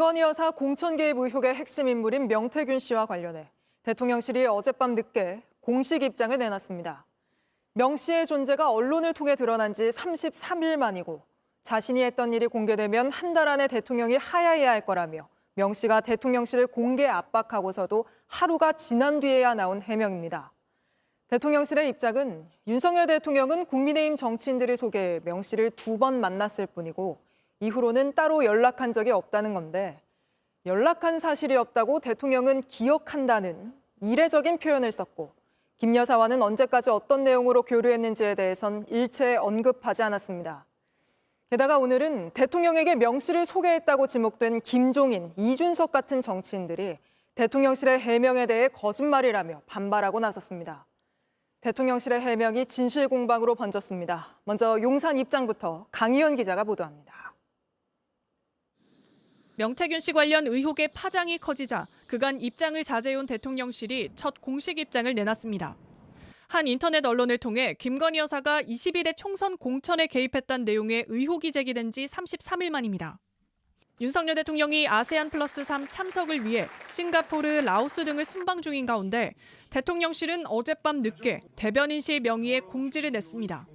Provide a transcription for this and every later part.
김건희 여사 공천 개입 의혹의 핵심 인물인 명태균 씨와 관련해 대통령실이 어젯밤 늦게 공식 입장을 내놨습니다. 명 씨의 존재가 언론을 통해 드러난 지 33일 만이고 자신이 했던 일이 공개되면 한 달 안에 대통령이 하야해야 할 거라며 명 씨가 대통령실을 공개 압박하고서도 하루가 지난 뒤에야 나온 해명입니다. 대통령실의 입장은 윤석열 대통령은 국민의힘 정치인들이 소개해 명 씨를 2번 만났을 뿐이고 이후로는 따로 연락한 적이 없다는 건데 연락한 사실이 없다고 대통령은 기억한다는 이례적인 표현을 썼고 김 여사와는 언제까지 어떤 내용으로 교류했는지에 대해선 일체 언급하지 않았습니다. 게다가 오늘은 대통령에게 명 씨를 소개했다고 지목된 김종인, 이준석 같은 정치인들이 대통령실의 해명에 대해 거짓말이라며 반발하고 나섰습니다. 대통령실의 해명이 진실 공방으로 번졌습니다. 먼저 용산 입장부터 강희연 기자가 보도합니다. 명태균 씨 관련 의혹의 파장이 커지자 그간 입장을 자제해온 대통령실이 첫 공식 입장을 내놨습니다. 한 인터넷 언론을 통해 김건희 여사가 22대 총선 공천에 개입했다는 내용의 의혹이 제기된 지 33일 만입니다. 윤석열 대통령이 아세안 플러스 3 참석을 위해 싱가포르, 라오스 등을 순방 중인 가운데 대통령실은 어젯밤 늦게 대변인 실 명의의 공지를 냈습니다.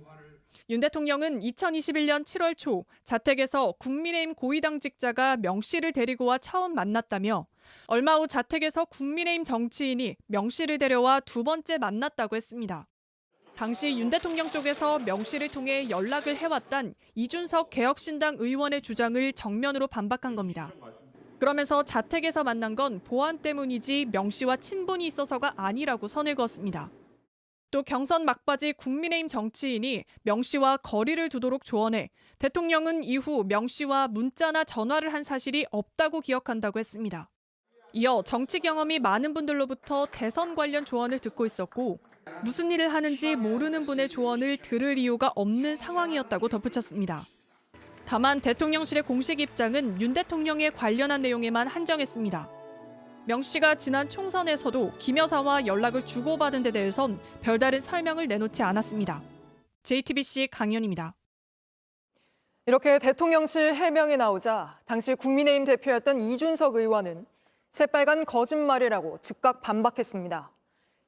윤 대통령은 2021년 7월 초 자택에서 국민의힘 고위당직자가 명 씨를 데리고 와 처음 만났다며 얼마 후 자택에서 국민의힘 정치인이 명 씨를 데려와 2번째 만났다고 했습니다. 당시 윤 대통령 쪽에서 명 씨를 통해 연락을 해왔단 이준석 개혁신당 의원의 주장을 정면으로 반박한 겁니다. 그러면서 자택에서 만난 건 보안 때문이지 명 씨와 친분이 있어서가 아니라고 선을 그었습니다. 또 경선 막바지 국민의힘 정치인이 명 씨와 거리를 두도록 조언해 대통령은 이후 명 씨와 문자나 전화를 한 사실이 없다고 기억한다고 했습니다. 이어 정치 경험이 많은 분들로부터 대선 관련 조언을 듣고 있었고 무슨 일을 하는지 모르는 분의 조언을 들을 이유가 없는 상황이었다고 덧붙였습니다. 다만 대통령실의 공식 입장은 윤 대통령에 관련한 내용에만 한정했습니다. 명 씨가 지난 총선에서도 김 여사와 연락을 주고받은 데 대해선 별다른 설명을 내놓지 않았습니다. JTBC 강연입니다. 이렇게 대통령실 해명이 나오자 당시 국민의힘 대표였던 이준석 의원은 새빨간 거짓말이라고 즉각 반박했습니다.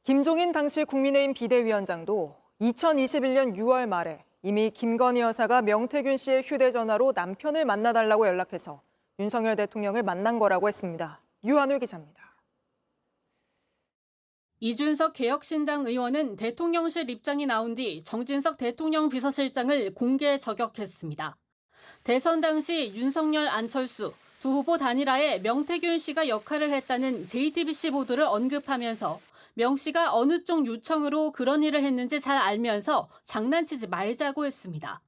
김종인 당시 국민의힘 비대위원장도 2021년 6월 말에 이미 김건희 여사가 명태균 씨의 휴대전화로 남편을 만나달라고 연락해서 윤석열 대통령을 만난 거라고 했습니다. 유한울 기자입니다. 이준석 개혁신당 의원은 대통령실 입장이 나온 뒤 정진석 대통령 비서실장을 공개 저격했습니다. 대선 당시 윤석열, 안철수 두 후보 단일화에 명태균 씨가 역할을 했다는 JTBC 보도를 언급하면서 명 씨가 어느 쪽 요청으로 그런 일을 했는지 잘 알면서 장난치지 말자고 했습니다.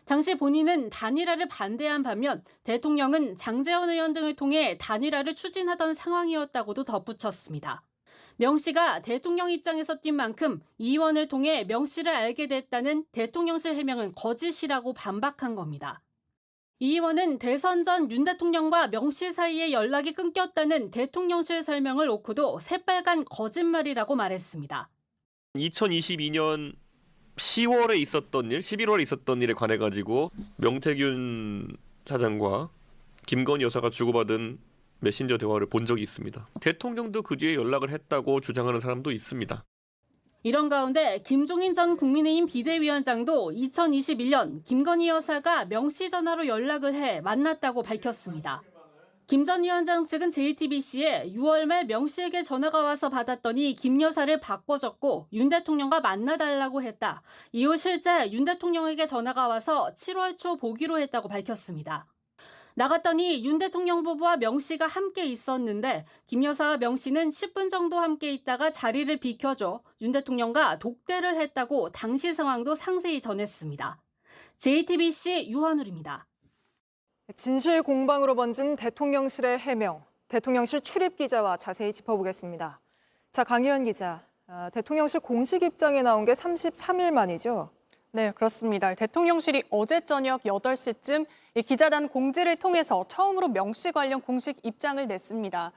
당시 본인은 단일화를 반대한 반면 대통령은 장제원 의원 등을 통해 단일화를 추진하던 상황이었다고도 덧붙였습니다. 명 씨가 대통령 입장에서 뛴 만큼 이 의원을 통해 명 씨를 알게 됐다는 대통령실 해명은 거짓이라고 반박한 겁니다. 이 의원은 대선 전 윤 대통령과 명 씨 사이에 연락이 끊겼다는 대통령실 설명을 놓고도 새빨간 거짓말이라고 말했습니다. 2022년 10월에 있었던 일, 11월에 있었던 일에 관해 가지고 명태균 사장과 김건희 여사가 주고받은 메신저 대화를 본 적이 있습니다. 대통령도 그 뒤에 연락을 했다고 주장하는 사람도 있습니다. 이런 가운데 김종인 전 국민의힘 비대위원장도 2021년 김건희 여사가 명 씨 전화로 연락을 해 만났다고 밝혔습니다. 김 전 위원장 측은 JTBC에 6월 말 명 씨에게 전화가 와서 받았더니 김 여사를 바꿔줬고 윤 대통령과 만나달라고 했다. 이후 실제 윤 대통령에게 전화가 와서 7월 초 보기로 했다고 밝혔습니다. 나갔더니 윤 대통령 부부와 명 씨가 함께 있었는데 김 여사와 명 씨는 10분 정도 함께 있다가 자리를 비켜줘 윤 대통령과 독대를 했다고 당시 상황도 상세히 전했습니다. JTBC 유한울입니다. 진실 공방으로 번진 대통령실의 해명, 대통령실 출입 기자와 자세히 짚어보겠습니다. 자, 강희연 기자, 대통령실 공식 입장에 나온 게 33일 만이죠? 네, 그렇습니다. 대통령실이 어제 저녁 8시쯤 기자단 공지를 통해서 처음으로 명 씨 관련 공식 입장을 냈습니다.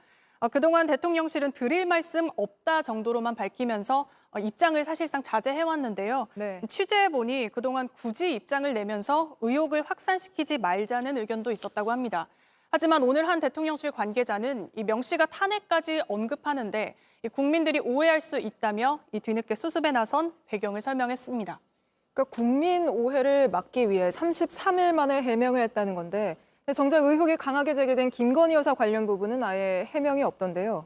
그동안 대통령실은 드릴 말씀 없다 정도로만 밝히면서 입장을 사실상 자제해왔는데요. 네. 취재해보니 그동안 굳이 입장을 내면서 의혹을 확산시키지 말자는 의견도 있었다고 합니다. 하지만 오늘 한 대통령실 관계자는 이 명 씨가 탄핵까지 언급하는데 이 국민들이 오해할 수 있다며 이 뒤늦게 수습에 나선 배경을 설명했습니다. 그러니까 국민 오해를 막기 위해 33일 만에 해명을 했다는 건데 정작 의혹이 강하게 제기된 김건희 여사 관련 부분은 아예 해명이 없던데요.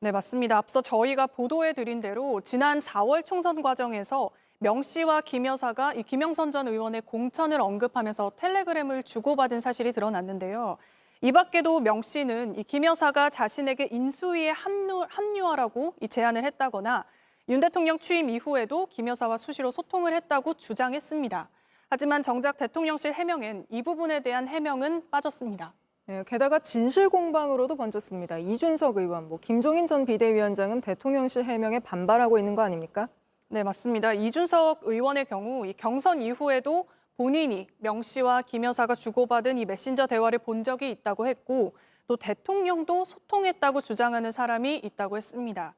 네, 맞습니다. 앞서 저희가 보도해드린 대로 지난 4월 총선 과정에서 명 씨와 김 여사가 이 김영선 전 의원의 공천을 언급하면서 텔레그램을 주고받은 사실이 드러났는데요. 이 밖에도 명 씨는 이 김 여사가 자신에게 인수위에 합류하라고 이 제안을 했다거나 윤 대통령 취임 이후에도 김 여사와 수시로 소통을 했다고 주장했습니다. 하지만 정작 대통령실 해명엔 이 부분에 대한 해명은 빠졌습니다. 네, 게다가 진실 공방으로도 번졌습니다. 이준석 의원, 김종인 전 비대위원장은 대통령실 해명에 반발하고 있는 거 아닙니까? 네, 맞습니다. 이준석 의원의 경우 이 경선 이후에도 본인이 명 씨와 김 여사가 주고받은 이 메신저 대화를 본 적이 있다고 했고 또 대통령도 소통했다고 주장하는 사람이 있다고 했습니다.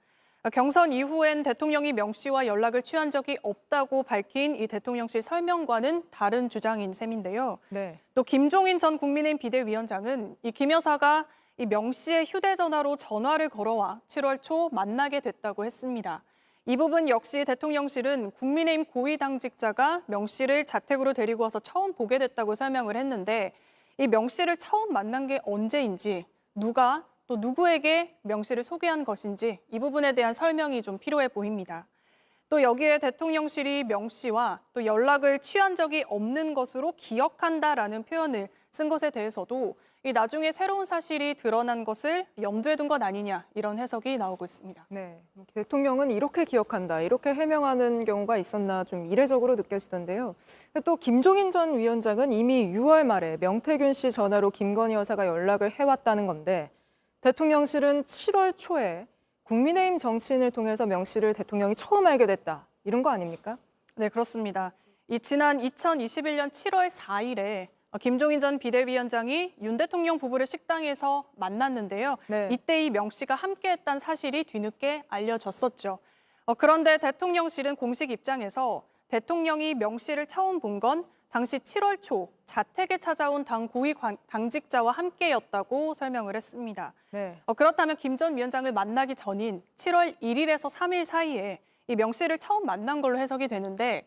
경선 이후엔 대통령이 명 씨와 연락을 취한 적이 없다고 밝힌 이 대통령실 설명과는 다른 주장인 셈인데요. 네. 또 김종인 전 국민의힘 비대위원장은 이 김 여사가 이 명 씨의 휴대전화로 전화를 걸어와 7월 초 만나게 됐다고 했습니다. 이 부분 역시 대통령실은 국민의힘 고위 당직자가 명 씨를 자택으로 데리고 와서 처음 보게 됐다고 설명을 했는데 이 명 씨를 처음 만난 게 언제인지 누가 또 누구에게 명 씨를 소개한 것인지 이 부분에 대한 설명이 좀 필요해 보입니다. 또 여기에 대통령실이 명 씨와 또 연락을 취한 적이 없는 것으로 기억한다라는 표현을 쓴 것에 대해서도 이 나중에 새로운 사실이 드러난 것을 염두에 둔 것 아니냐 이런 해석이 나오고 있습니다. 네, 대통령은 이렇게 기억한다, 이렇게 해명하는 경우가 있었나 좀 이례적으로 느껴지던데요. 또 김종인 전 위원장은 이미 6월 말에 명태균 씨 전화로 김건희 여사가 연락을 해왔다는 건데 대통령실은 7월 초에 국민의힘 정치인을 통해서 명 씨를 대통령이 처음 알게 됐다, 이런 거 아닙니까? 네, 그렇습니다. 지난 2021년 7월 4일에 김종인 전 비대위원장이 윤 대통령 부부를 식당에서 만났는데요. 네. 이때 이 명 씨가 함께했다는 사실이 뒤늦게 알려졌었죠. 그런데 대통령실은 공식 입장에서 대통령이 명 씨를 처음 본 건 당시 7월 초 자택에 찾아온 당 고위 당직자와 함께였다고 설명을 했습니다. 네. 그렇다면 김 전 위원장을 만나기 전인 7월 1일에서 3일 사이에 이 명 씨를 처음 만난 걸로 해석이 되는데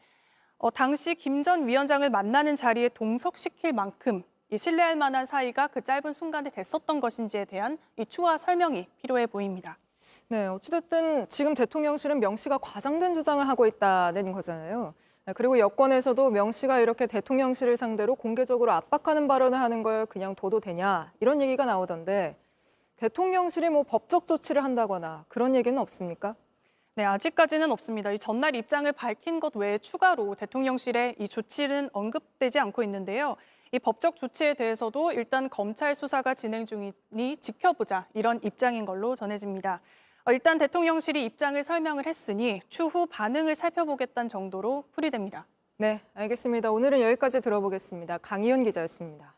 당시 김 전 위원장을 만나는 자리에 동석시킬 만큼 이 신뢰할 만한 사이가 그 짧은 순간에 됐었던 것인지에 대한 이 추가 설명이 필요해 보입니다. 네, 어찌됐든 지금 대통령실은 명 씨가 과장된 주장을 하고 있다는 거잖아요. 그리고 여권에서도 명 씨가 이렇게 대통령실을 상대로 공개적으로 압박하는 발언을 하는 걸 그냥 둬도 되냐 이런 얘기가 나오던데 대통령실이 법적 조치를 한다거나 그런 얘기는 없습니까? 네, 아직까지는 없습니다. 이 전날 입장을 밝힌 것 외에 추가로 대통령실의 이 조치는 언급되지 않고 있는데요. 이 법적 조치에 대해서도 일단 검찰 수사가 진행 중이니 지켜보자 이런 입장인 걸로 전해집니다. 일단 대통령실이 입장을 설명을 했으니 추후 반응을 살펴보겠다는 정도로 풀이됩니다. 네, 알겠습니다. 오늘은 여기까지 들어보겠습니다. 강희연 기자였습니다.